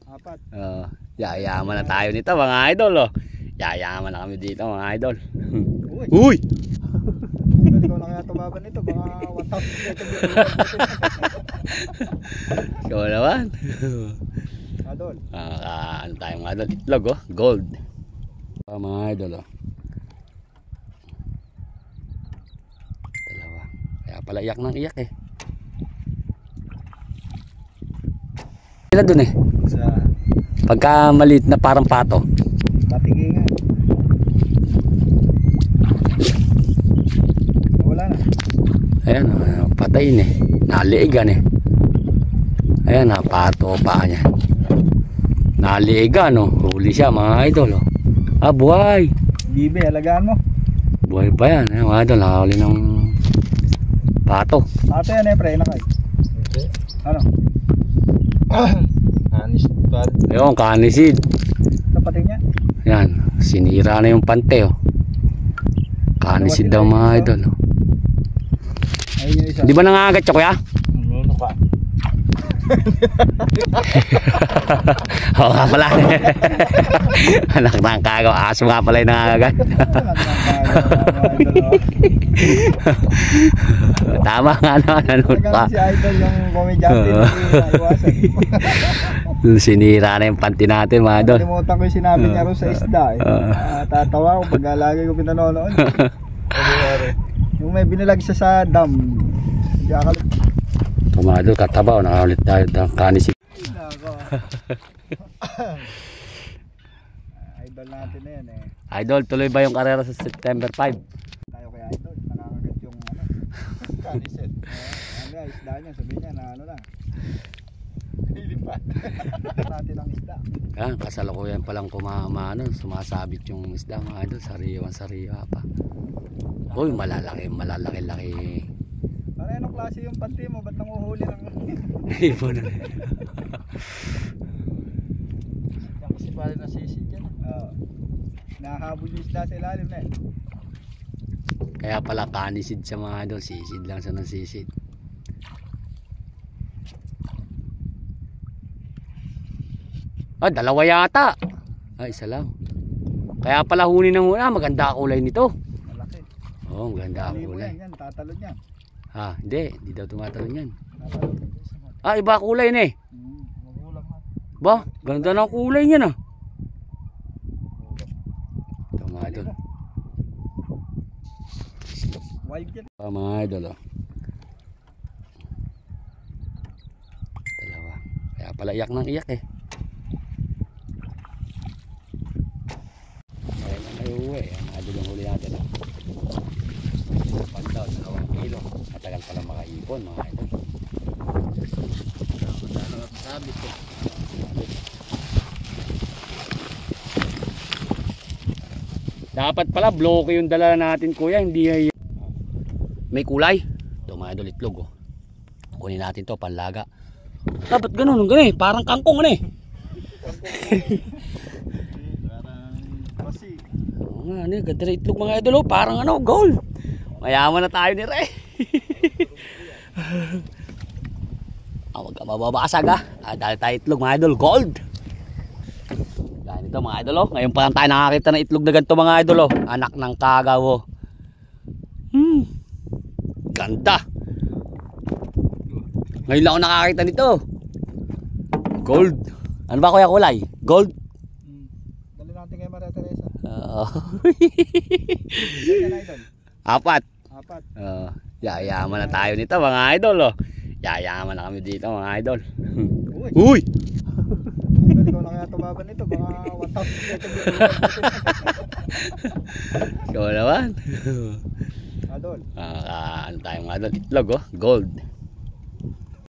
Apat. Yayaman na tayo nito mga idol oh. Yayaman na kami dito mga idol. Uy! Uy! Idol, ikaw na kaya tumaban nito. Baka 1,000 Ikaw naman. Idol. Ano tayo mga idol? Itlog oh. Gold. Mga idol oh. Dalawa. Kaya pala iyak ng iyak eh. Sila dun eh. Sa Pagka maliit na parang pato. patigingan. Wala na. Ayan, patayin eh. Naliigan eh. Ayan, pato pa niya. Naliigan oh. Huli siya mga idol oh. Buhay. Bibe, alagaan mo. Buhay pa yan. Ayan, mga idol, nakahuli ng pato. Pato yan pre, nakay. Ano? Anis pa. Ayun, kanisid. Kapating niya. Yan, sinira na yung pante oh. Kanisid daw mga idol oh. Ayun yung isa. Di ba nangagat siya kuya? Ano pa? Oo nga pala. Anak ng kagaw, aso nga pala yung nangagat. Tama nga naman, ano pa. Si idol yung komedyante. Sinira na yung panty natin mga idol. Kalimutan ko yung sinabi niya rin sa isda eh. Tatawa ko pag lagi ko pinanonood. Yung may binilag siya sa dam. Hindi akalit. Ito mga idol, katabaw, nakaulit tayo ng kanisid. Idol natin na yan eh. Idol, tuloy ba yung karera sa September 5? Tayo kaya idol, nakakagat yung ano. Kaniset. Ano isda niya, sabihin niya na ano lang. Lilipat. Natin ang isda. Yan, kasalukuyan palang sumasabit yung isda mga idol, sariwa pa. Uy, malalaki. Para anong klase yung panty mo, ba't nanguhuli ng Ibon na. yan kasi pala nasisid yan. Nahabol yung isda sa ilalim na eh. Kaya pala kanisid sa mga idol, sisid lang sa nasisid. Dalawa yata. Isa lang. Kaya pala huni ng huna, maganda kulay nito. Malaki. Oo, maganda Hindi mo kulay. yan, tatalon yan. Hindi daw tumatalon yan. Tatalon. Iba kulay na eh. Magulang na. Ba, ganda ng kulay niya na. Ito mga idol. Wild yan. Mga idol oh. Dalawa. Kaya pala iyak ng iyak eh. Ayun na may uwi. Ang idol yung huli natin oh. Pandaw, 2 kilo. Matagal pala makaipon mga idol. Sabit ko. Dapat pala bloke yung dala natin kuya, hindi ay may kulay. Ito mga idol, itlog oh. Kunin natin to panlaga. Dapat ganun eh, parang kangkong ano eh. Parang kasi. Oo nga, ano, ganda na itlog mga idol oh, parang ano, gold. Mayaman na tayo ni Re. Huwag ka mababasag dahil tayo itlog mga idol, gold. Dahil ito mga idol oh, ngayon pa lang tayo nakakita ng itlog na ganito mga idol oh. Anak ng kagaw oh. Ganda. Ngayon lang ako nakakita nito. Gold. Ano ba kuya kulay? Gold? Dali natin kay Maria Teresa. Yan idol. Apat. Yayaman na tayo nito mga idol oh. Yayaman na kami dito mga idol. Uy! Uy! Idol, ikaw na kaya tumaban nito. Baka 1,000 Ikaw naman. Idol. Ano tayo mga idol? Itlog oh. Gold.